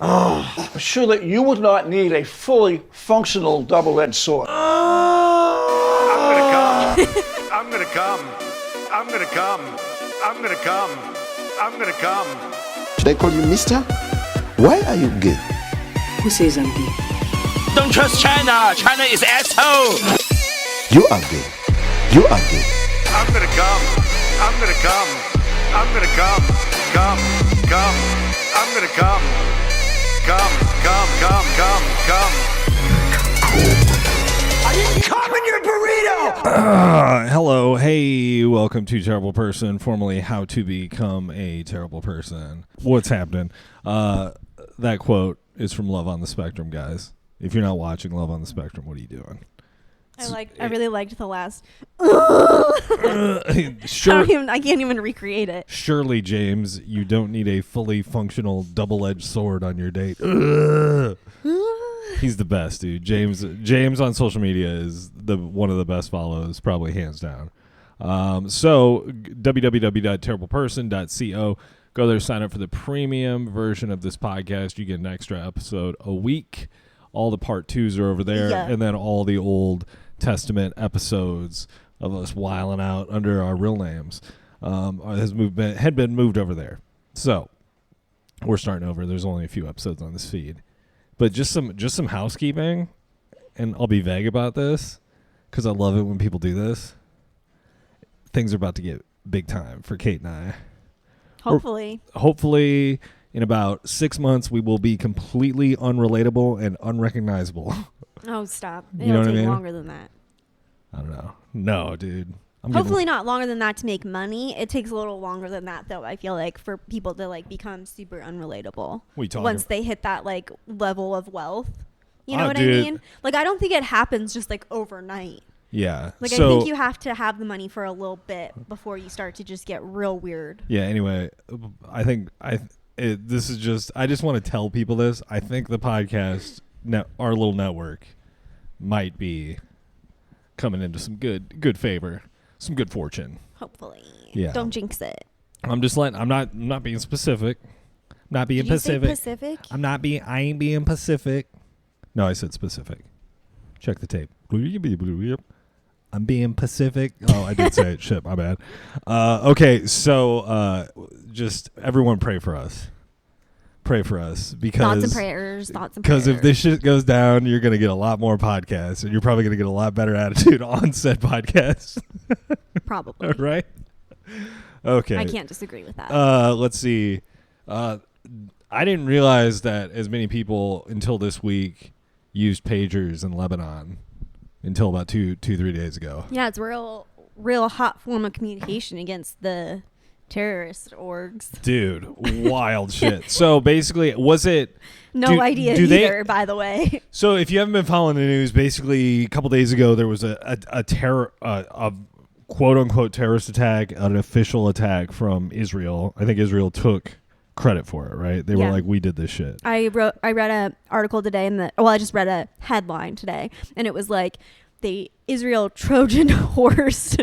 I'm sure that you would not need a fully functional double-edged sword. I'm gonna come. I'm gonna come. I'm gonna come. I'm gonna come. I'm gonna come. Should I call you mister? Why are you gay? Who says I'm gay? Don't trust China. China is asshole. You are gay. You are gay. I'm gonna come. I'm gonna come. I'm gonna come. Come. Come. I'm gonna come. Come. Come. Come. Come. Come. I didn't come in your burrito. Hello, hey, welcome to Terrible Person, formerly How to Become a Terrible Person. What's happening? That quote is from Love on the Spectrum, guys. If you're not watching Love on the Spectrum, what are you doing? I really liked the last. Sure, I can't even recreate it. Surely, James, you don't need a fully functional double-edged sword on your date. He's the best, dude. James on social media is one of the best follows, probably hands down. So www.terribleperson.co. Go there, sign up for the premium version of this podcast. You get an extra episode a week. All the part 2s are over there, and then all the Old Testament episodes of us wiling out under our real names had been moved over there. So we're starting over. There's only a few episodes on this feed. But just some housekeeping, and I'll be vague about this because I love it when people do this. Things are about to get big time for Kate and I. Hopefully, in about 6 months, we will be completely unrelatable and unrecognizable. Oh, stop. You know what I mean? Longer than that. I don't know. No, dude. Hopefully not longer than that to make money. It takes a little longer than that, though, I feel like, for people to, like, become super unrelatable. Once they hit that, like, level of wealth. You know what I mean? Like, I don't think it happens just, like, overnight. Yeah. Like, I think you have to have the money for a little bit before you start to just get real weird. Yeah, anyway, I think I just want to tell people this. I think the podcast, our little network, might be coming into some good favor. Some good fortune. Hopefully. Yeah. Don't jinx it. I'm not being specific. Not being Did you Pacific. say Pacific? I ain't being Pacific. No, I said specific. Check the tape. I'm being Pacific. Oh, I did say it. Shit, my bad. Okay, so just everyone pray for us. Pray for us because thoughts and prayers. Because if this shit goes down, you're gonna get a lot more podcasts, and you're probably gonna get a lot better attitude on said podcasts. Probably. Right? Okay. I can't disagree with that. Let's see. I didn't realize that as many people until this week used pagers in Lebanon until about 3 days ago. Yeah, it's a real hot form of communication against the terrorist orgs. Dude, wild shit. So basically, was it... No idea either, by the way. So if you haven't been following the news, basically a couple days ago, there was a quote-unquote terrorist attack, an official attack from Israel. I think Israel took credit for it, right? They were like, we did this shit. I read an article today I just read a headline today, and it was like the Israel Trojan horse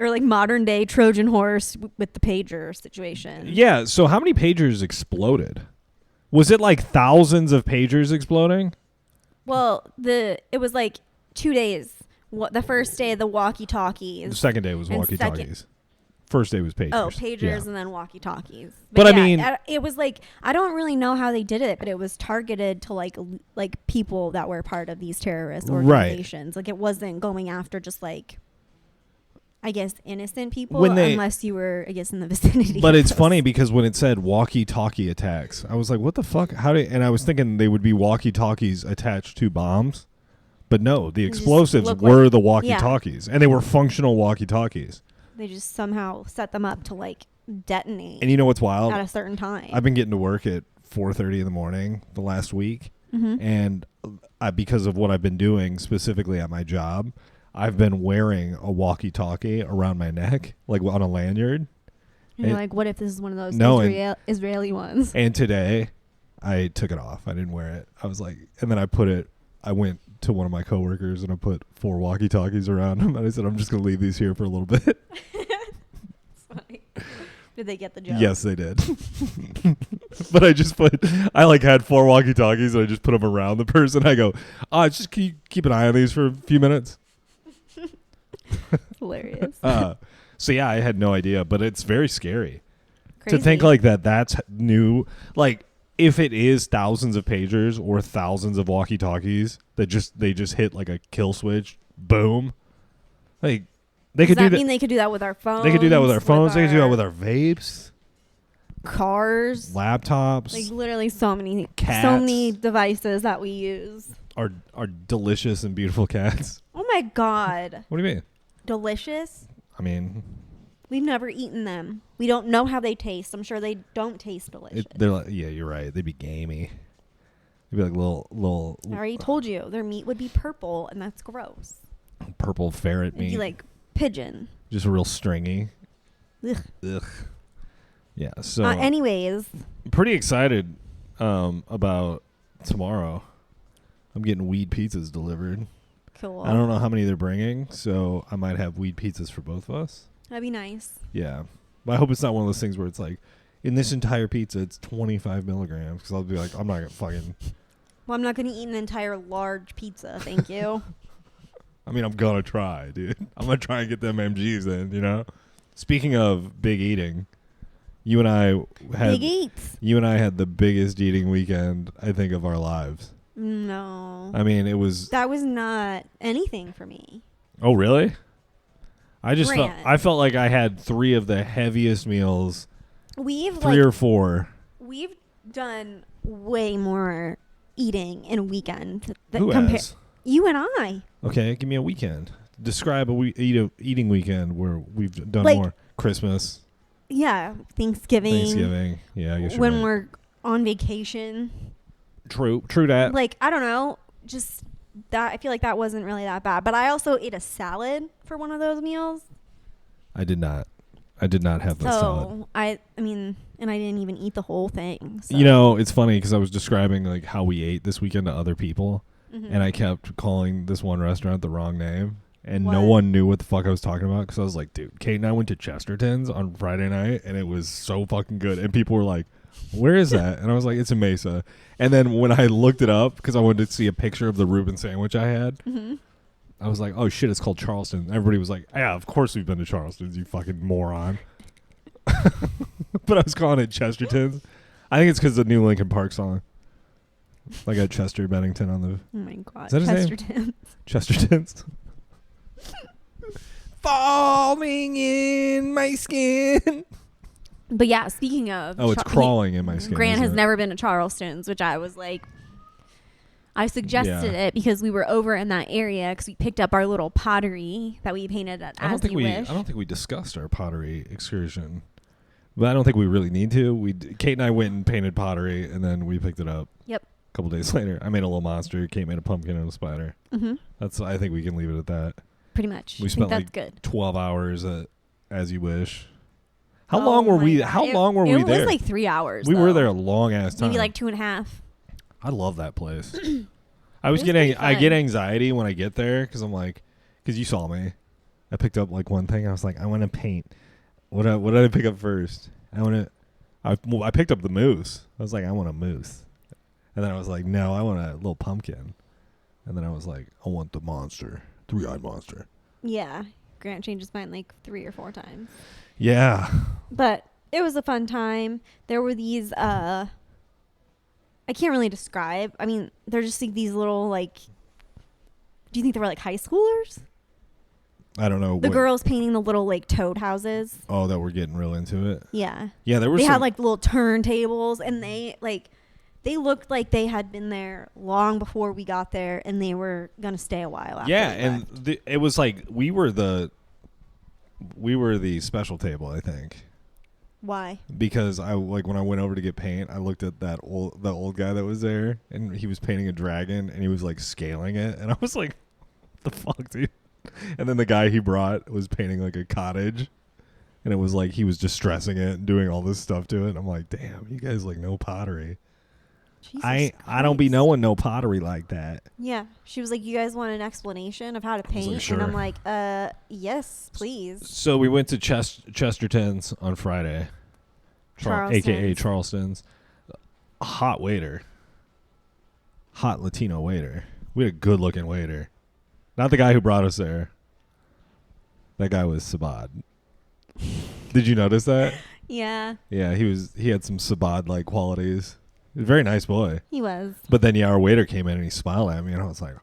or like modern day Trojan horse with the pager situation. Yeah. So how many pagers exploded? Was it like thousands of pagers exploding? Well, it was like 2 days. The first day, the walkie-talkies. The second day was walkie-talkies. First day was pagers. Oh, pagers and then walkie-talkies. But I mean, it was like, I don't really know how they did it, but it was targeted to like people that were part of these terrorist organizations. Right. Like, it wasn't going after just like, I guess, innocent people, unless you were, I guess, in the vicinity. But it's funny because when it said walkie-talkie attacks, I was like, what the fuck? And I was thinking they would be walkie-talkies attached to bombs. But no, the explosives were the walkie-talkies. And they were functional walkie-talkies. They just somehow set them up to like detonate. And you know what's wild? At a certain time. I've been getting to work at 4:30 in the morning the last week. Mm-hmm. And because of what I've been doing specifically at my job, I've been wearing a walkie-talkie around my neck, like on a lanyard. And you're like, what if this is one of those Israeli ones? And today, I took it off. I didn't wear it. I was like, and then I went to one of my coworkers and I put 4 walkie-talkies around him. And I said, I'm just going to leave these here for a little bit. It's funny. Did they get the joke? Yes, they did. But I like had 4 walkie-talkies and I just put them around the person. I go, just keep an eye on these for a few minutes. Hilarious. So yeah, I had no idea, but it's very scary Crazy. to think like that's new. Like if it is thousands of pagers or thousands of walkie-talkies that they just hit like a kill switch, boom. Like they could Does do that that. mean they could do that with our phones? They could do that with our phones. They could do that with our vapes, cars, laptops, like literally so many cats. devices that we use. Our delicious and beautiful cats. Oh my god. What do you mean? Delicious? I mean, We've never eaten them. We don't know how they taste. I'm sure they don't taste delicious. they're like, yeah, you're right. They'd be gamey. They'd be like little. I already told you their meat would be purple, and that's gross. Purple ferret It'd meat. be like pigeon. Just real stringy. Ugh. Ugh. Yeah. So Anyways, I'm pretty excited about tomorrow. I'm getting weed pizzas delivered. cool. I don't know how many they're bringing, so I might have weed pizzas for both of us. That'd be nice. Yeah. But I hope it's not one of those things where it's like, in this entire pizza, it's 25 milligrams. Because I'll be like, I'm not going to fucking... Well, I'm not going to eat an entire large pizza. Thank you. I mean, I'm going to try, dude. I'm going to try and get them MGs in, you know? Speaking of big eating, you and I had... Big eats. You and I had the biggest eating weekend, I think, of our lives. No. I mean, it was... That was not anything for me. Oh, really? I felt like I had 3 of the heaviest meals, We've 3 or 4. We've done way more eating in a weekend. Who has? You and I. Okay, give me a weekend. Describe a eating weekend where we've done Like- more. Christmas, Yeah, Thanksgiving. Yeah, I guess you're When right. we're on vacation. True that. Like, I don't know, just that I feel like that wasn't really that bad. But I also ate a salad for one of those meals. I did not have the salad. So I mean, and I didn't even eat the whole thing. So. You know, it's funny because I was describing like how we ate this weekend to other people, Mhm. and I kept calling this one restaurant the wrong name, and no What? one knew what the fuck I was talking about because I was like, dude, Kate and I went to Chesterton's on Friday night, and it was so fucking good, and people were like, where is that? And I was like, it's in Mesa. And then when I looked it up because I wanted to see a picture of the Reuben sandwich I had, Mhm. I was like, oh shit, it's called Charleston. Everybody was like, yeah, of course we've been to Charleston's, you fucking moron. But I was calling it Chesterton's. I think it's because the new Linkin Park song. I got Chester Bennington on the Oh my god, Is that his name? Chesterton. Chesterton's. Falling in my skin. But yeah, speaking of, Oh, it's crawling in my skin. Grant isn't has it? never been to Charleston's, which I was like, I suggested Yeah. it because we were over in that area because we picked up our little pottery that we painted at I don't As think You we. Wish. I don't think we discussed our pottery excursion, but I don't think we really need to. Kate and I went and painted pottery, and then we picked it up. Yep. A couple days later, I made a little monster. Kate made a pumpkin and a spider. Mm-hmm. I think we can leave it at that. Pretty much. We I spent think like that's good. 12 hours at As You Wish. How Oh long were my we? God. How long were we there? It was like 3 hours. We were though. there a long ass time. Maybe like 2.5. I love that place. I was pretty I get fun. anxiety when I get there because I'm like, because you saw me. I picked up like one thing. I was like, I want to paint. What did I pick up first? I picked up the moose. I was like, I want a moose. And then I was like, no, I want a little pumpkin. And then I was like, I want the monster, 3-eyed monster. Yeah. Grant changed his mind like 3 or 4 times. Yeah. But it was a fun time. There were these I can't really describe. I mean, they're just like these little like, do you think they were like high schoolers? I don't know. The girls painting the little like toad houses. Oh, that we're getting real into it. Yeah. Yeah, there were They some, had like little turntables and they looked like they had been there long before we got there and they were going to stay a while after. yeah, we and left. it was like we were the special table, I think. Why? Because I like when I went over to get paint, I looked at the old guy that was there, and he was painting a dragon, and he was like scaling it, and I was like, "What the fuck, dude?" And then the guy he brought was painting like a cottage, and it was like he was distressing it and doing all this stuff to it. And I'm like, "Damn, you guys like know pottery." Jesus I don't be Christ. knowing no pottery like that. Yeah. She was like, you guys want an explanation of how to was like, paint? sure. And I'm like, yes, please. So we went to Chesterton's on Friday, aka Charleston's. Charleston's. a hot waiter. Hot Latino waiter. We had a good looking waiter. Not the guy who brought us there. That guy was Sabad. Did you notice that? Yeah. Yeah, he had some Sabad-like qualities. He was a very nice boy. He was. But then, yeah, our waiter came in and he smiled at me, and I was like,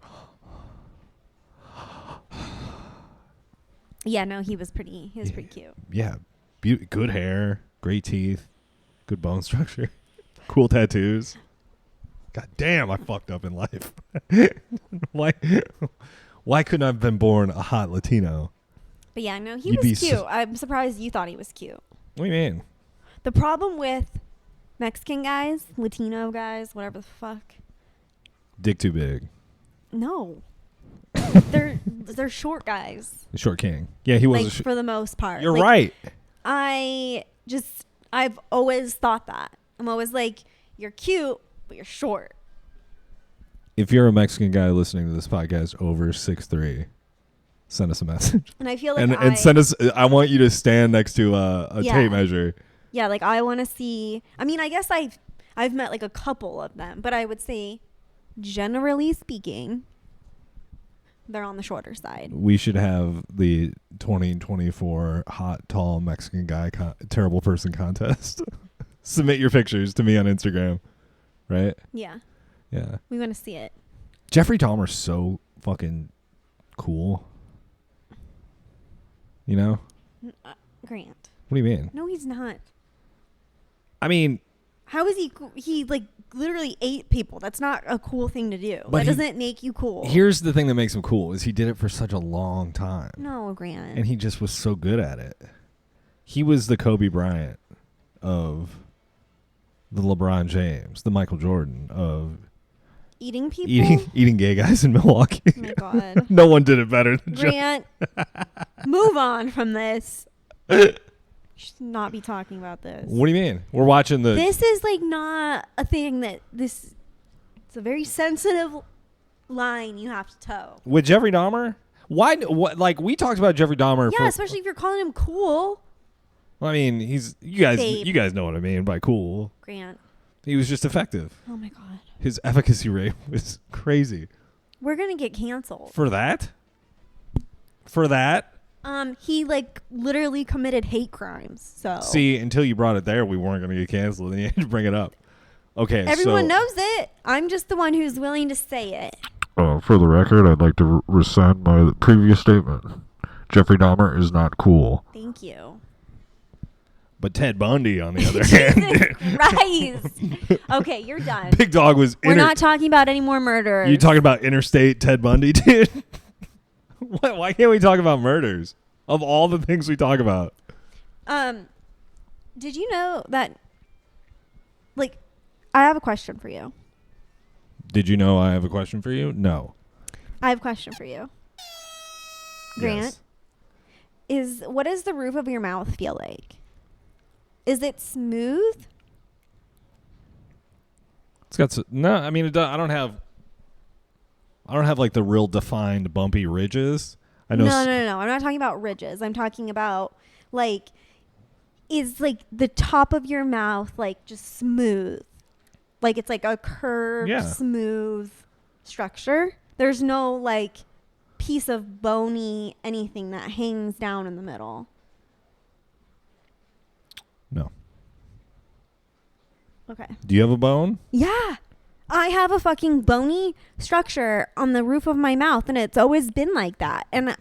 Yeah, no, he was pretty cute. yeah, good hair, great teeth, good bone structure, cool tattoos. God damn, I fucked up in life. Why couldn't I have been born a hot Latino? But yeah, no, he was cute. I'm surprised you thought he was cute. What do you mean? The problem with Mexican guys, Latino guys, whatever the fuck. Dick too big. No. they're short guys. The short king. Yeah, he was. For the most part. You're right. I've always thought that. I'm always like, you're cute, but you're short. If you're a Mexican guy listening to this podcast over 6'3", send us a message. And I feel like and send us. I want you to stand next to a Yeah. tape measure. Yeah, like I want to see. I mean, I guess I've met like a couple of them, but I would say, generally speaking, they're on the shorter side. We should have the 2024 hot, tall Mexican guy terrible person contest. Submit your pictures to me on Instagram, right? Yeah. Yeah. We want to see it. Jeffrey Dahmer's so fucking cool. You know? Grant. What do you mean? No, he's not. I mean, How is he? He like literally ate people. That's not a cool thing to do. But that doesn't make you cool. here's the thing that makes him cool is he did it for such a long time. No, Grant. And he just was so good at it. He was the Kobe Bryant of the LeBron James, the Michael Jordan of Eating people. eating gay guys in Milwaukee. Oh my God. No one did it better than Grant, move on from this. Should not be talking about this. What do you mean? We're watching the. This is like not a thing that this. It's a very sensitive line you have to toe. With Jeffrey Dahmer? Why? What? Like we talked about Jeffrey Dahmer. Yeah, especially if you're calling him cool. I mean, he's you guys. Babe. You guys know what I mean by cool. Grant. He was just effective. Oh my God. His efficacy rate was crazy. We're gonna get canceled. For that? For that? He like literally committed hate crimes. So See, until you brought it there, we weren't going to get canceled, and you had to bring it up. Okay, everyone knows it. I'm just the one who's willing to say it. For the record, I'd like to rescind my previous statement. Jeffrey Dahmer is not cool. Thank you. But Ted Bundy, on the other hand. Christ. Okay, you're done. Big Dog was. We're not talking about any more murders. You talking about interstate Ted Bundy, dude? Why can't we talk about murders? Of all the things we talk about. Did you know that? Like, I have a question for you. Did you know I have a question for you? No. I have a question for you. Grant, what does the roof of your mouth feel like? Is it smooth? It's got no. I mean, I don't have like the real defined bumpy ridges. I know. No. I'm not talking about ridges. I'm talking about like, is like the top of your mouth like just smooth, like it's like a curved, smooth structure. There's no like piece of bony anything that hangs down in the middle. No. Okay. Do you have a bone? Yeah. I have a fucking bony structure on the roof of my mouth, and it's always been like that. And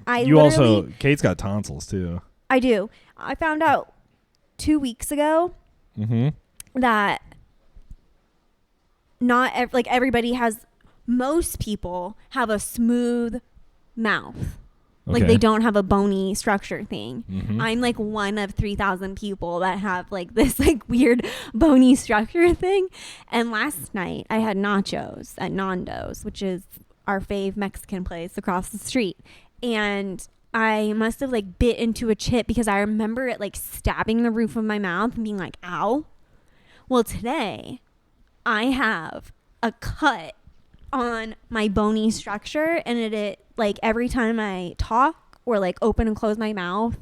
Kate's got tonsils too. I do. I found out 2 weeks ago that most people have a smooth mouth. Like they don't have a bony structure thing. I'm like one of 3,000 people that have like this like weird bony structure thing. And last night I had nachos at Nando's, which is our fave Mexican place across the street. And I must have like bit into a chip because I remember it like stabbing the roof of my mouth and being like, ow. Well, today I have a cut on my bony structure, and it like every time I talk or like open and close my mouth,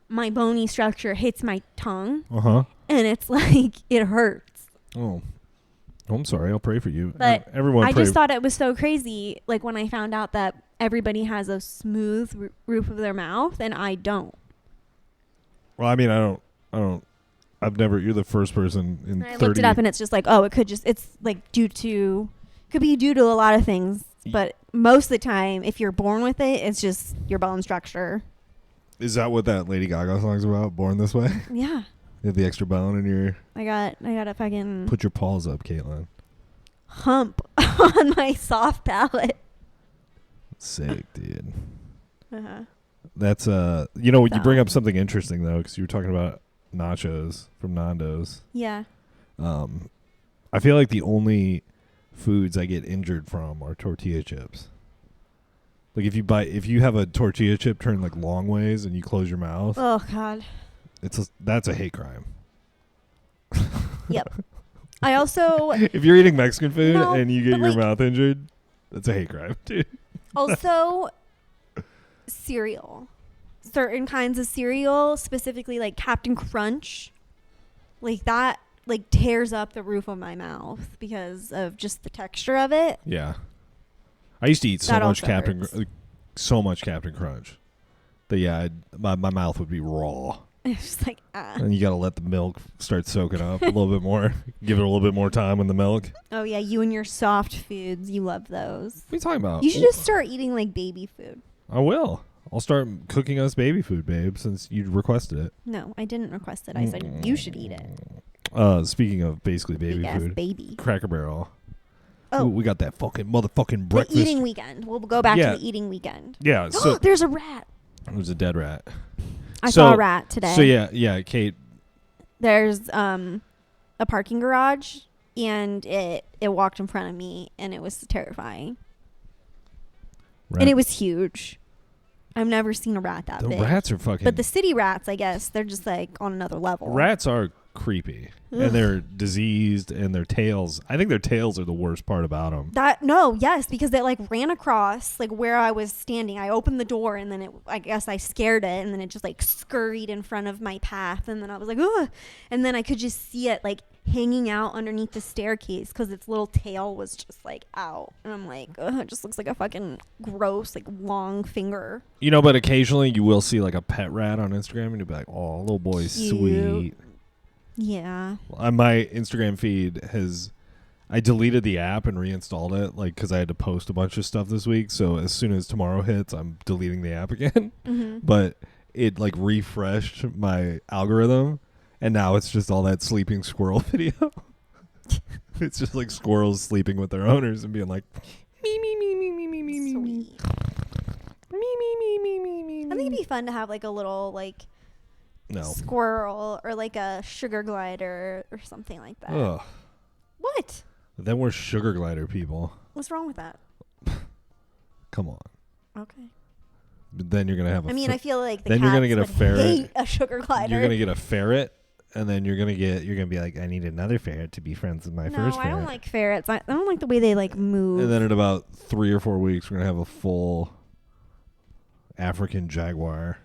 my bony structure hits my tongue, and it's like it hurts. Oh, Oh, I'm sorry. I'll pray for you. But Everyone I pray. just thought it was so crazy, like when I found out that everybody has a smooth roof of their mouth and I don't. Well, I mean, I don't. I've never. You're the first person in And I 30. looked it up and it's just like, oh, it's like could be due to a lot of things. But most of the time, if you're born with it, it's just your bone structure. Is that what that Lady Gaga song's about? Born This Way? Yeah. You have the extra bone in your... I got a fucking Put your paws up, Caitlin. hump on my soft palate. Sick, dude. Uh-huh. That's, you know, you bring up something interesting, though, because you were talking about nachos from Nando's. Yeah. I feel like the only foods I get injured from are tortilla chips. Like if you have a tortilla chip turned like long ways and you close your mouth, Oh God. that's a hate crime. Yep. I also If you're eating Mexican food No, and you get but, your like- mouth injured, that's a hate crime, dude. also cereal. Certain kinds of cereal, specifically like Captain Crunch, like that, like tears up the roof of my mouth because of just the texture of it. Yeah. I used to eat so That much also hurts. Captain Crunch that my mouth would be raw. It's just like And you got to let the milk start soaking up a little bit more. Give it a little bit more time in the milk. Oh yeah, you and your soft foods, you love those. What are you talking about? You should just start eating like baby food. I will. I'll start cooking us baby food, babe, since you requested it. No, I didn't request it. I said you should eat it. Speaking of basically baby Big ass food, baby. Cracker Barrel. Oh. Ooh, we got that fucking motherfucking The breakfast. eating weekend. We'll go back Yeah. to the eating weekend. Yeah, so There's a rat. it was a dead rat. I saw a rat today. So yeah, Kate. There's a parking garage and it walked in front of me and it was terrifying. And it was huge. I've never seen a rat that The big. rats are fucking. But the city rats, I guess, they're just like on another level. Rats are creepy, and they're diseased, and their tails. I think their tails are the worst part about them. Yes, because they like ran across like where I was standing. I opened the door and then I guess I scared it and then it just like scurried in front of my path and then I was like, ugh. And then I could just see it like hanging out underneath the staircase because its little tail was just like out. And I'm like, ugh, it just looks like a fucking gross like long finger. You know, but occasionally you will see like a pet rat on Instagram, and you'll be like, "Oh, little boy's Cute. sweet." Yeah. On my Instagram feed I deleted the app and reinstalled it, like, because I had to post a bunch of stuff this week. So as soon as tomorrow hits, I'm deleting the app again. Mm-hmm. But it like refreshed my algorithm, and now it's just all that sleeping squirrel video. It's just like squirrels sleeping with their owners and being like, me me me me me me me me me Sweet. me me me me me. I think it'd be fun to have like a little like No. squirrel or like a sugar glider or something like that. Ugh. What? Then we're sugar glider people. What's wrong with that? Come on. Okay. But then you're gonna have a. I mean, I feel like the then cats you're gonna get a would ferret. hate a sugar glider. You're gonna get a ferret, and then you're gonna be like, I need another ferret to be friends with my no, first I ferret. don't like ferrets. I don't like the way they like move. And then in about 3 or 4 weeks, we're gonna have a full African jaguar,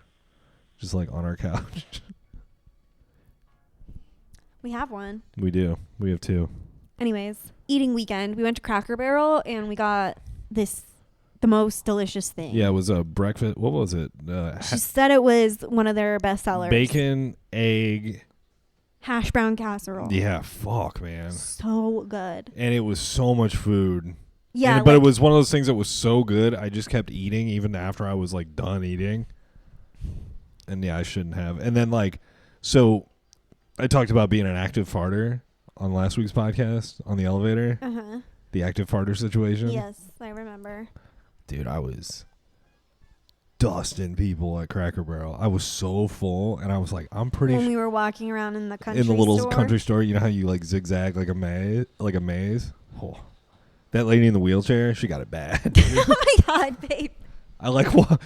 just like on our couch. We have one. We do. We have 2. Anyways, eating weekend. We went to Cracker Barrel and we got the most delicious thing. Yeah, it was a breakfast. What was it? She said it was one of their best sellers. Bacon, egg. Hash brown casserole. Yeah, fuck, man. So good. And it was so much food. Yeah, but it like- was one of those things that was so good, I just kept eating even after I was like done eating. And yeah, I shouldn't have. And then like, so I talked about being an active farter on last week's podcast on the elevator. Uh-huh. The active farter situation. Yes, I remember. Dude, I was dusting people at Cracker Barrel. I was so full, and I was like, I'm pretty When we were walking around in the country in the little store. country store. You know how you like zigzag like a maze. Oh. That lady in the wheelchair, she got it bad. Oh my god, babe. I like what?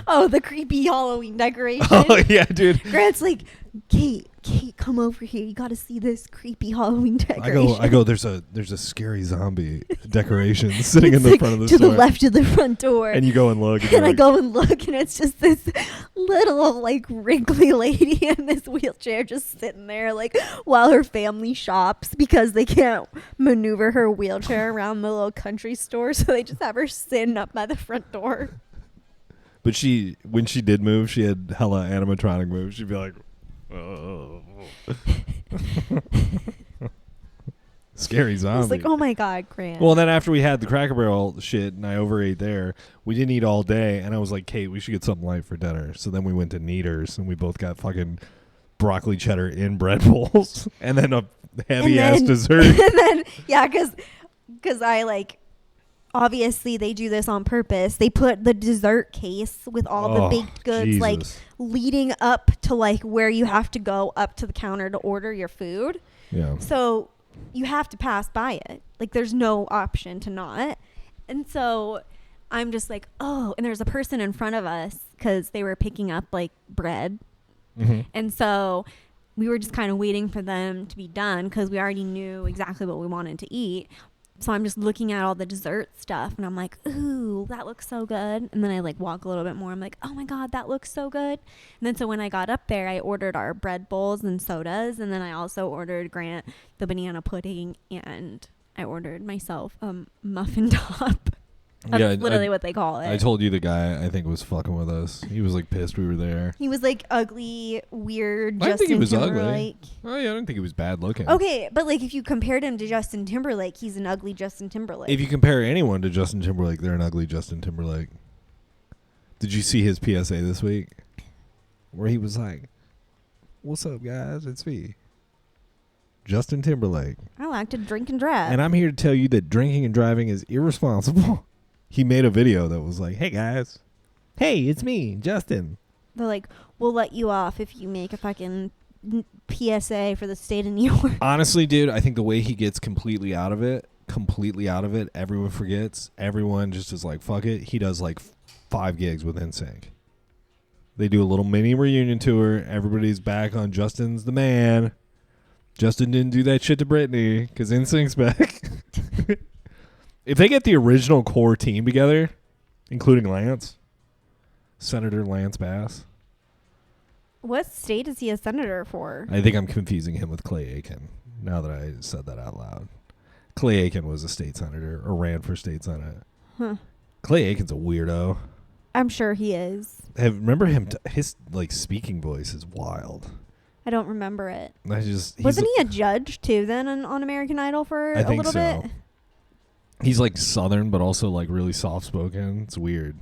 Oh, the creepy Halloween decoration. Oh yeah, dude. Grant's like, Kate, Kate, come over here. You got to see this creepy Halloween decoration. I go. There's a scary zombie decoration sitting in It's the like front of the to store. the left of the front door. And you go and look. And I go and look, and it's just this little, like, wrinkly lady in this wheelchair just sitting there, like, while her family shops because they can't maneuver her wheelchair around the little country store. So they just have her sitting up by the front door. But when she did move, she had hella animatronic moves. She'd be like, oh. Scary zombie. I was like, oh my God, Grant. Well, then after we had the Cracker Barrel shit and I overate there, we didn't eat all day. And I was like, Kate, we should get something light for dinner. So then we went to Kneaders and we both got fucking broccoli cheddar in bread bowls and then a heavy ass dessert. And then, yeah, because I like, obviously they do this on purpose. They put the dessert case with all the baked goods, like leading up to like where you have to go up to the counter to order your food. Yeah. So you have to pass by it. Like there's no option to not. And so I'm just like, oh, and there's a person in front of us because they were picking up like bread. Mm-hmm. And so we were just kind of waiting for them to be done because we already knew exactly what we wanted to eat. So I'm just looking at all the dessert stuff and I'm like, ooh, that looks so good. And then I like walk a little bit more. I'm like, oh my God, that looks so good. And then so when I got up there, I ordered our bread bowls and sodas. And then I also ordered Grant the banana pudding and I ordered myself a muffin top. That's literally what they call it. I told you the guy I think was fucking with us. He was like pissed we were there. He was like ugly, weird. I didn't think he was Timberlake. ugly. Oh yeah, I don't think he was bad looking. Okay, but like if you compared him to Justin Timberlake, he's an ugly Justin Timberlake. If you compare anyone to Justin Timberlake, they're an ugly Justin Timberlake. Did you see his PSA this week? Where he was like, "What's up, guys? It's me, Justin Timberlake. I like to drink and drive. And I'm here to tell you that drinking and driving is irresponsible." He made a video that was like, "Hey guys, hey, it's me, Justin." They're like, we'll let you off if you make a fucking PSA for the state of New York. Honestly, dude, I think the way he gets completely out of it, everyone forgets. Everyone just is like, fuck it. He does like 5 gigs with NSYNC. They do a little mini reunion tour. Everybody's back on Justin's the man. Justin didn't do that shit to Britney because NSYNC's back. If they get the original core team together, including Lance, Senator Lance Bass. What state is he a senator for? I think I'm confusing him with Clay Aiken, now that I said that out loud. Clay Aiken was a state senator, or ran for state senate. Huh. Clay Aiken's a weirdo. I'm sure he is. Remember him? His like speaking voice is wild. I don't remember it. Wasn't he a judge too then on American Idol for a little bit? He's like Southern, but also like really soft spoken. It's weird.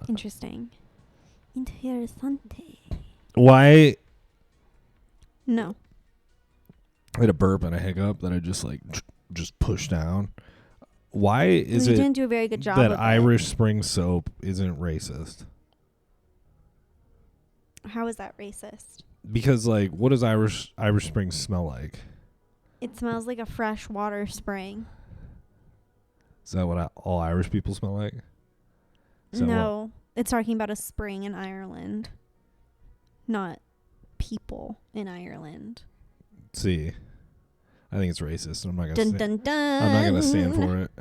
Interesting. Interessante. Why? No. I had a burp and a hiccup that I just pushed down. Why is you it didn't do a very good job that with Irish Spring soap isn't racist? How is that racist? Because like, what does Irish Spring smell like? It smells like a fresh water spring. Is that what all Irish people smell like? No, it's talking about a spring in Ireland, not people in Ireland. See, I think it's racist. I'm not Dun, gonna. dun, dun. I'm not gonna stand for it.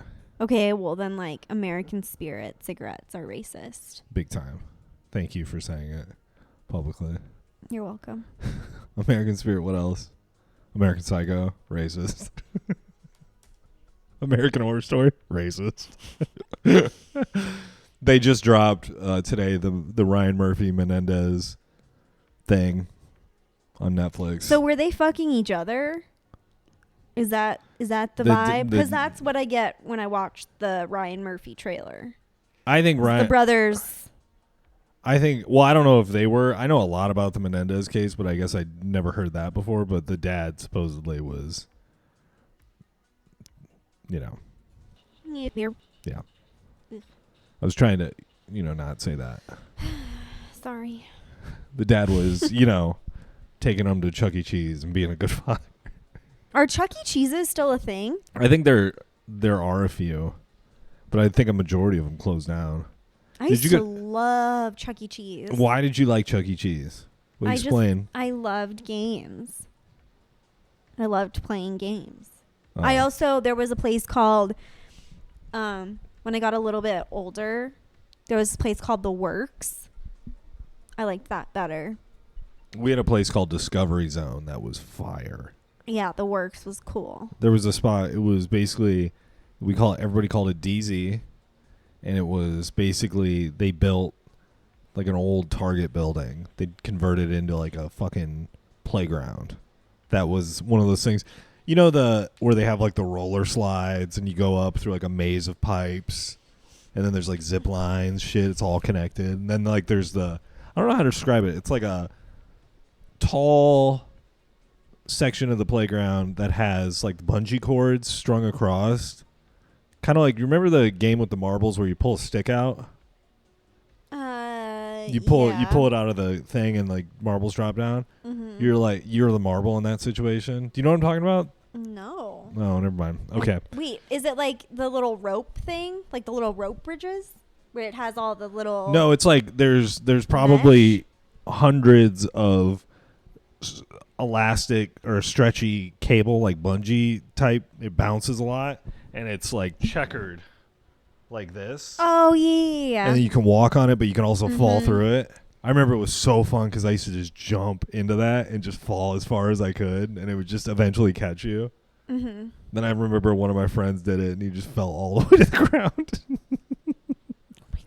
Okay, well then, like American Spirit cigarettes are racist. Big time. Thank you for saying it publicly. You're welcome. American Spirit. What else? American Psycho. Racist. American Horror Story. Racist. They just dropped today the Ryan Murphy Menendez thing on Netflix. So were they fucking each other? Is that the vibe? Because that's what I get when I watch the Ryan Murphy trailer. I think the brothers. I don't know if they were. I know a lot about the Menendez case, but I guess I'd never heard that before. But the dad supposedly was, Yeah. I was trying to, not say that. Sorry. The dad was, taking them to Chuck E. Cheese and being a good father. Are Chuck E. Cheeses still a thing? I think there are a few, but I think a majority of them closed down. I used to love Chuck E. Cheese. Why did you like Chuck E. Cheese? Well, explain. I loved games. I loved playing games. Oh. There was a place called, when I got a little bit older, there was a place called The Works. I liked that better. We had a place called Discovery Zone that was fire. Yeah, The Works was cool. There was a spot. It was basically, everybody called it DZ, and it was basically they built like an old Target building. They converted it into like a fucking playground. That was one of those things. You know where they have like the roller slides and you go up through like a maze of pipes, and then there's like zip lines, shit. It's all connected. And then like there's I don't know how to describe it. It's like a tall section of the playground that has like bungee cords strung across. Kind of like, you remember the game with the marbles where you pull a stick out? You pull it out of the thing and like marbles drop down. Mm-hmm. You're the marble in that situation. Do you know what I'm talking about? No. No, never mind. Okay. Wait, is it like the little rope thing? Like the little rope bridges? Where it has all the little... No, it's like there's probably hundreds of elastic or stretchy cable, like bungee type. It bounces a lot, and it's like checkered like this. Oh, yeah. And then you can walk on it, but you can also fall through it. I remember it was so fun because I used to just jump into that and just fall as far as I could, and it would just eventually catch you. Mm-hmm. Then I remember one of my friends did it, and he just fell all the way to the ground. Oh, my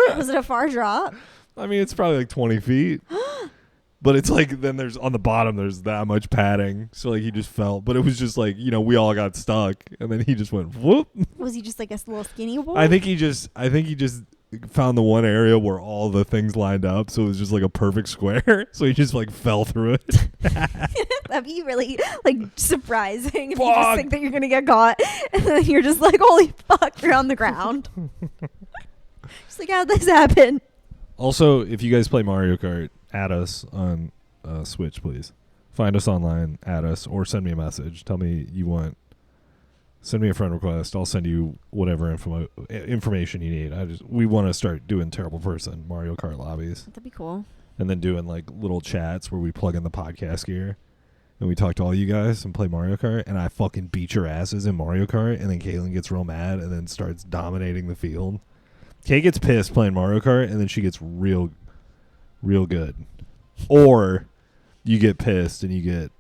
God. Was it a far drop? I mean, it's probably like 20 feet. But it's like, then there's, on the bottom, there's that much padding. So, like, he just fell. But it was just like, we all got stuck. And then he just went, whoop. Was he just like a little skinny boy? I think he just found the one area where all the things lined up. So it was just like a perfect square. So he just like fell through it. That'd be really like surprising if you just think that you're going to get caught. And then you're just like, holy fuck, you're on the ground. Just like, how'd this happen? Also, if you guys play Mario Kart, add us on Switch, please. Find us online, add us, or send me a message. Tell me you want. Send me a friend request. I'll send you whatever information you need. We want to start doing terrible person Mario Kart lobbies. That'd be cool. And then doing like little chats where we plug in the podcast gear and we talk to all you guys and play Mario Kart. And I fucking beat your asses in Mario Kart, and then Caitlin gets real mad and then starts dominating the field. Kay gets pissed playing Mario Kart, and then she gets real good. Or you get pissed and you get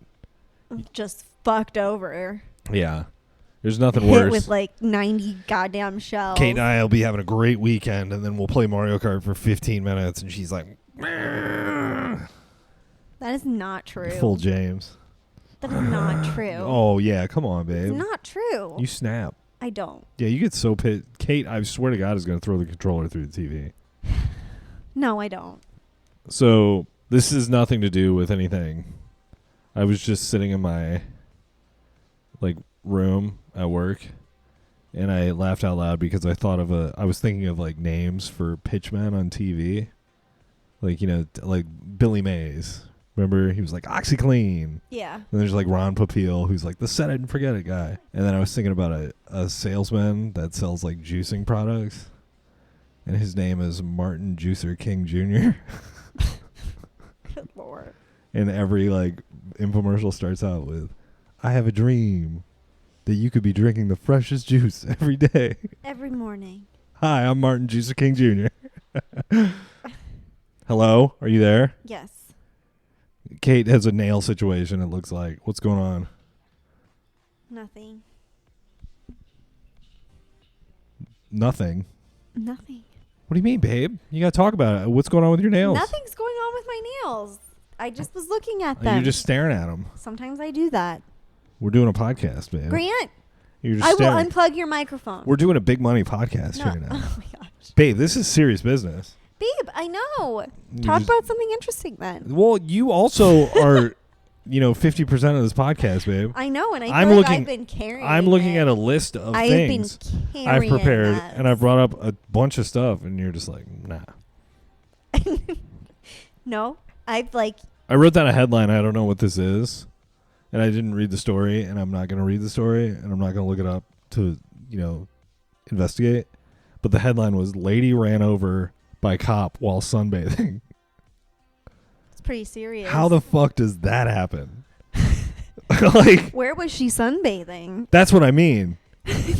just fucked over. Yeah. There's nothing hit worse. With like 90 goddamn shells. Kate and I will be having a great weekend, and then we'll play Mario Kart for 15 minutes, and she's like, that is not true. Full James. That is not true. Oh, yeah. Come on, babe. It's not true. You snap. I don't. Yeah, you get so pissed. Kate, I swear to God, is going to throw the controller through the TV. No, I don't. So this has nothing to do with anything. I was just sitting in my room at work, and I laughed out loud because I thought I was thinking of like names for pitchmen on TV, like like Billy Mays. Remember, he was like OxyClean. Yeah. And there's like Ron Popeil, who's like the set it and forget it guy. And then I was thinking about a salesman that sells like juicing products, and his name is Martin Juicer King Jr. Good Lord. And every like infomercial starts out with, "I have a dream that you could be drinking the freshest juice every day. Every morning." Hi, I'm Martin Juicer King Jr. Hello, are you there? Yes. Kate has a nail situation, it looks like. What's going on? Nothing. Nothing? Nothing. What do you mean, babe? You got to talk about it. What's going on with your nails? Nothing's going on with my nails. I just was looking at them. You're just staring at them. Sometimes I do that. We're doing a podcast, babe. Grant, You're just I will staring. unplug your microphone. We're doing a big money podcast No. here now. Oh my gosh. Babe, this is serious business. Babe, I know. You Talk just- about something interesting then. Well, you also are, 50% of this podcast, babe. I know, and I'm feel looking- like I've been carrying I'm looking it. at a list of I've things been I've carrying prepared, that. and I've brought up a bunch of stuff, and you're just like, nah. No, I wrote down a headline. I don't know what this is, and I didn't read the story, and I'm not going to read the story, and I'm not going to look it up to, investigate. But the headline was, "Lady ran over by cop while sunbathing." pretty serious. How the fuck does that happen? Like, where was she sunbathing? that's what I mean.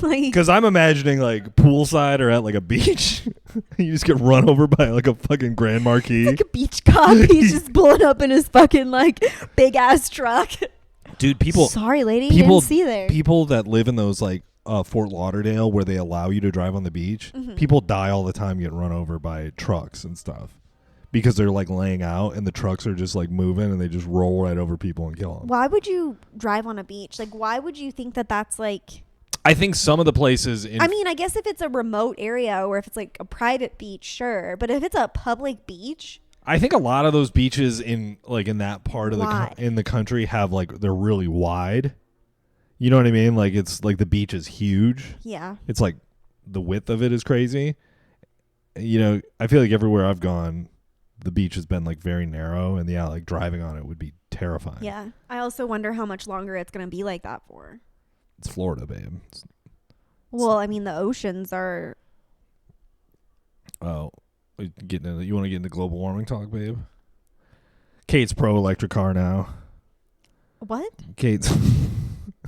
Like, Because I'm imagining like poolside or at like a beach. You just get run over by like a fucking Grand Marquis. like a beach cop. He's just pulling up in his fucking like big ass truck. Dude, people. Sorry, lady. People Didn't see there. People that live in those like Fort Lauderdale where they allow you to drive on the beach. Mm-hmm. People die all the time getting run over by trucks and stuff. Because they're like laying out and the trucks are just like moving and they just roll right over people and kill them. Why would you drive on a beach? Like, why would you think that that's like... I think some of the places I mean, I guess if it's a remote area or if it's like a private beach, sure. But if it's a public beach... I think a lot of those beaches in that part of the country have like, they're really wide. You know what I mean? Like it's like the beach is huge. Yeah. It's like the width of it is crazy. You know, I feel like everywhere I've gone, the beach has been like very narrow and like driving on it would be terrifying. Yeah. I also wonder how much longer it's going to be like that for. It's Florida, babe. Well, I mean, the oceans are... Oh, you want to get into global warming talk, babe? Kate's pro electric car now. What? Kate's...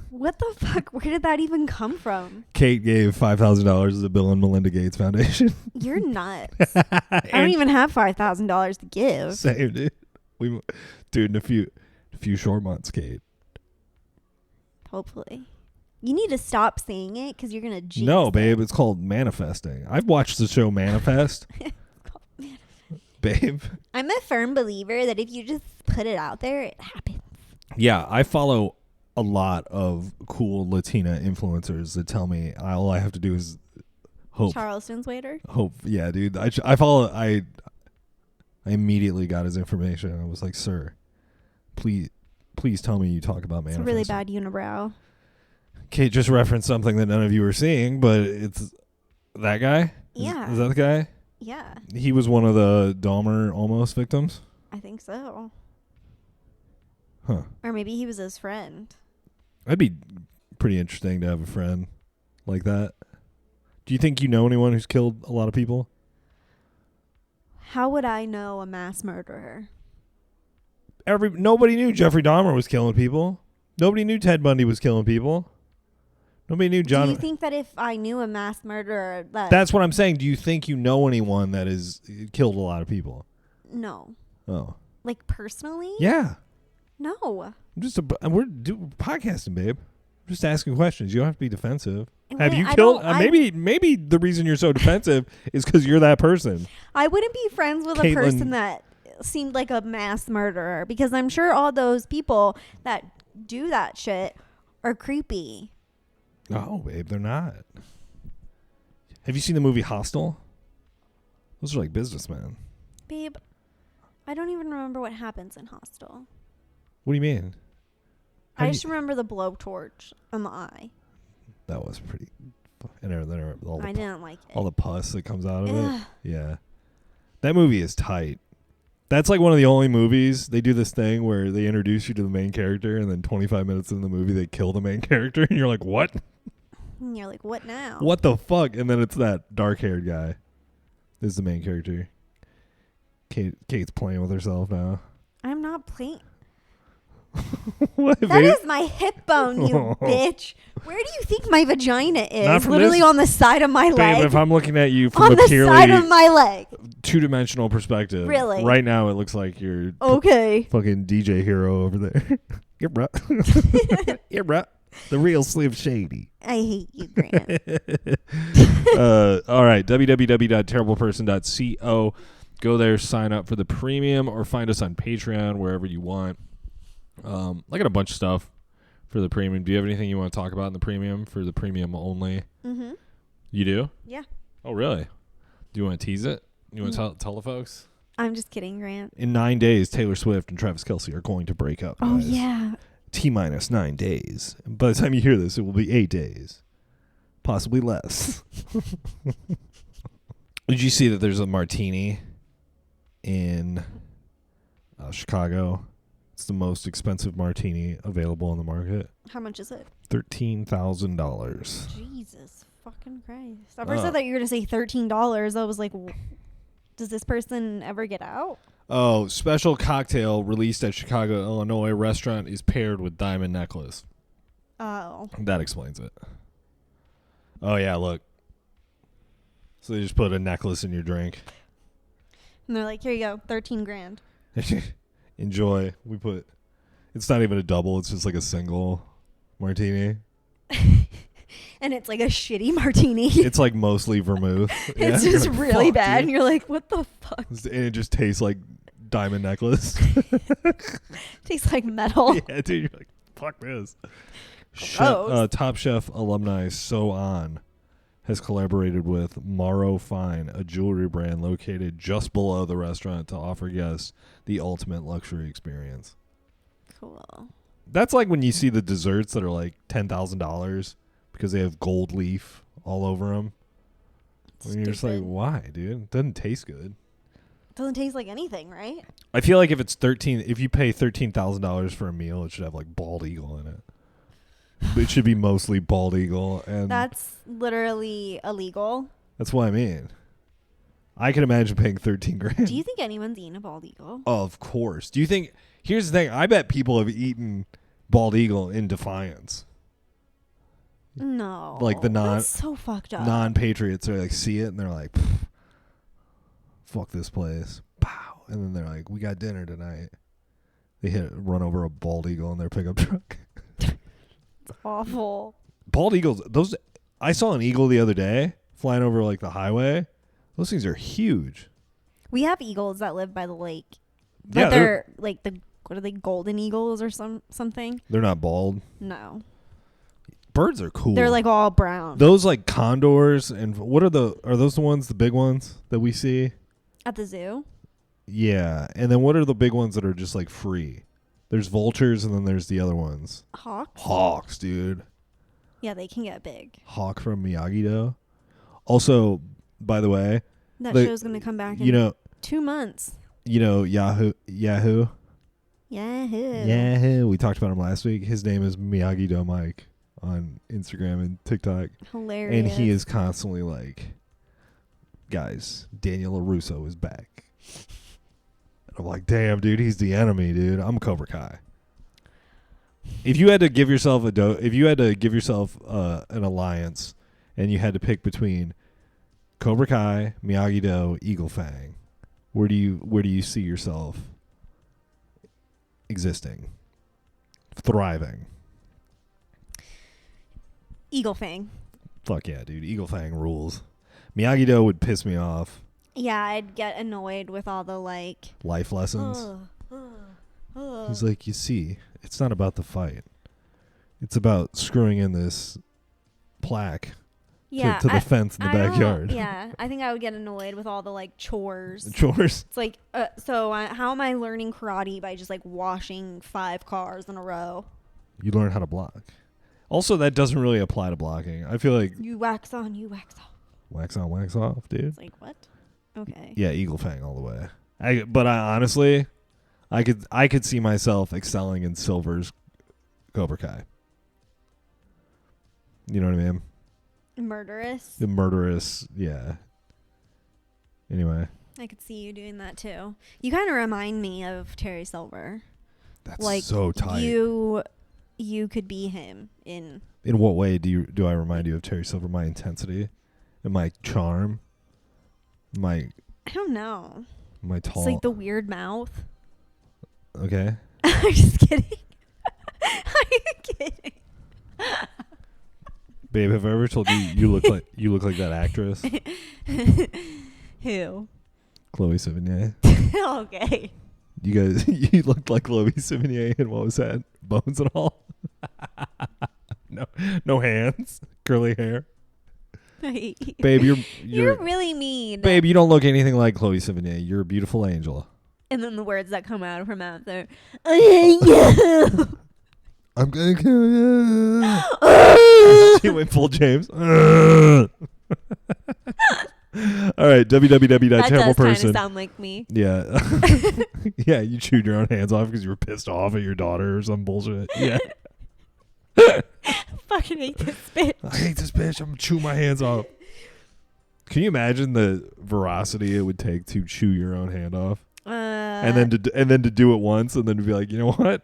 What the fuck? Where did that even come from? Kate gave $5,000 as a Bill and Melinda Gates Foundation. You're nuts. I don't even have $5,000 to give. Same, dude. Dude, in a few short months, Kate. Hopefully. You need to stop saying it because you're going to jinx No, it. babe, it's called manifesting. I've watched the show Manifest. Babe. I'm a firm believer that if you just put it out there, it happens. Yeah, I follow a lot of cool Latina influencers that tell me all I have to do is hope. Charleston's waiter? Hope. Yeah, dude. I follow. I immediately got his information. I was like, sir, please tell me you talk about manifesting. It's a really bad unibrow. Kate just referenced something that none of you were seeing, but it's that guy? Yeah. Is that the guy? Yeah. He was one of the Dahmer almost victims? I think so. Huh. Or maybe he was his friend. That'd be pretty interesting to have a friend like that. Do you think you know anyone who's killed a lot of people? How would I know a mass murderer? Nobody knew Jeffrey Dahmer was killing people. Nobody knew Ted Bundy was killing people. Nobody knew John. Do you think that if I knew a mass murderer That's what I'm saying. Do you think you know anyone that has killed a lot of people? No. Oh. Like personally? Yeah. No. We're podcasting, babe. I'm just asking questions. You don't have to be defensive. Have you I killed? don't- Maybe the reason you're so defensive is because you're that person. I wouldn't be friends with a Caitlin- person that seemed like a mass murderer because I'm sure all those people that do that shit are creepy. No, babe, they're not. Have you seen the movie Hostel? Those are like businessmen. Babe, I don't even remember what happens in Hostel. What do you mean? I just remember the blowtorch on the eye. That was pretty. And I didn't like it. all the pus that comes out of Ugh. it. Yeah. That movie is tight. That's like one of the only movies they do this thing where they introduce you to the main character and then 25 minutes in the movie they kill the main character and you're like, what? And you're like, what now? What the fuck? And then it's that dark-haired guy is the main character. Kate's playing with herself now. I'm not playing. What, That babe? is my hip bone, you bitch. Where do you think my vagina Not is? from Literally this- on the side of my Babe, leg. if I'm looking at you from on a the purely side of my leg. two-dimensional perspective, Really? right now it looks like you're Okay. fucking DJ Hero over there. Yeah, bro. Yeah, bro. The real Slim Shady. I hate you, Grant. All right, www.terribleperson.co. Go there, sign up for the premium, or find us on Patreon, wherever you want. I got a bunch of stuff for the premium. Do you have anything you want to talk about in the premium for the premium only? Mm-hmm. You do? Yeah. Oh, really? Do you want to tease it? You want to tell the folks? I'm just kidding, Grant. In 9 days, Taylor Swift and Travis Kelce are going to break up. Oh, guys. yeah. T-minus 9 days. By the time you hear this, it will be 8 days. Possibly less. Did you see that there's a martini in Chicago? It's the most expensive martini available on the market. How much is it? $13,000. Jesus fucking Christ. At first I thought you were going to say $13. I was like, does this person ever get out? Oh, special cocktail released at Chicago, Illinois restaurant is paired with diamond necklace. Oh. That explains it. Oh, yeah, look. So they just put a necklace in your drink. And they're like, here you go, 13 grand. Enjoy. It's not even a double, it's just like a single martini. And it's like a shitty martini. It's like mostly vermouth. It's just like, really bad. Dude. And you're like, what the fuck? And it just tastes like diamond necklace. Tastes like metal. Yeah, dude, you're like, fuck this. Top Chef alumni So On has collaborated with Morrow Fine, a jewelry brand located just below the restaurant, to offer guests the ultimate luxury experience. Cool. That's like when you see the desserts that are like $10,000 because they have gold leaf all over them. And you're just like, why, dude? It doesn't taste good. Doesn't taste like anything, right? I feel like if you pay $13,000 for a meal, it should have like bald eagle in it. It should be mostly bald eagle, and that's literally illegal. That's what I mean. I can imagine paying 13 grand. Do you think anyone's eaten a bald eagle? Of course. Do you think? Here's the thing. I bet people have eaten bald eagle in defiance. No, like that's so fucked up. Non-patriots are like see it and they're like, "Fuck this place!" Pow, and then they're like, "We got dinner tonight." They run over a bald eagle in their pickup truck. It's awful. Bald eagles. Those I saw an eagle the other day flying over like the highway. Those things are huge. We have eagles that live by the lake. But Yeah, they're like what are they, golden eagles or something? They're not bald. No. Birds are cool. They're like all brown. Those like condors and are those the ones, the big ones that we see? At the zoo? Yeah. And then what are the big ones that are just like free? There's vultures and then there's the other ones. Hawks, dude. Yeah, they can get big. Hawk from Miyagi-Do. Also, by the way, that show's going to come back in 2 months. You know Yahoo? Yahoo. We talked about him last week. His name is Miyagi-Do Mike on Instagram and TikTok. Hilarious. And he is constantly like, guys, Daniel LaRusso is back. And I'm like, damn, dude, he's the enemy, dude. I'm Cobra Kai. If you had to give yourself an alliance and you had to pick between Cobra Kai, Miyagi-Do, Eagle Fang, where do you see yourself existing, thriving? Eagle Fang. Fuck yeah, dude. Eagle Fang rules. Miyagi-Do would piss me off. Yeah, I'd get annoyed with all the like life lessons. He's like, you see, it's not about the fight. It's about screwing in this plaque to the fence in the backyard. Yeah, I think I would get annoyed with all the like chores. Chores. It's like, how am I learning karate by just like washing 5 cars in a row? You learn how to block. Also, that doesn't really apply to blocking. I feel like you wax on, you wax off. Wax on, wax off, dude. It's like, what? Okay. Yeah, Eagle Fang all the way. But I honestly, I could see myself excelling in Silver's Cobra Kai. You know what I mean? Murderous. The murderous, yeah. Anyway. I could see you doing that too. You kind of remind me of Terry Silver. That's like, so tight. You could be him in. In what way do I remind you of Terry Silver? My intensity, and my charm, I don't know. My tall. It's like the weird mouth. Okay. I'm just kidding. I'm kidding. Babe, have I ever told you you look like that actress? Who? Chloe Sevigny. Okay. You looked like Chloe Sevigny, and what was that? Bones and all? No hands, curly hair. Babe, you're really mean. Babe, you don't look anything like Chloe Sevigny. You're a beautiful angel. And then the words that come out of her mouth are, I'm gonna kill you. She went full James. All right, www.terribleperson. That does kind of sound like me. Yeah. Yeah, you chewed your own hands off because you were pissed off at your daughter or some bullshit. Yeah. Fucking hate this bitch. I hate this bitch. I'm gonna chew my hands off. Can you imagine the veracity it would take to chew your own hand off? and then to do it once, and then to be like, you know what?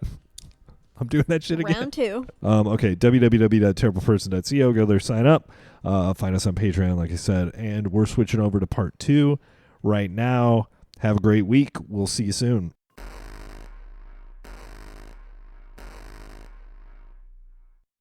I'm doing that shit again. Round 2. Okay, www.terribleperson.co. Go there, sign up. Find us on Patreon, like I said, and we're switching over to part 2 right now. Have a great week. We'll see you soon.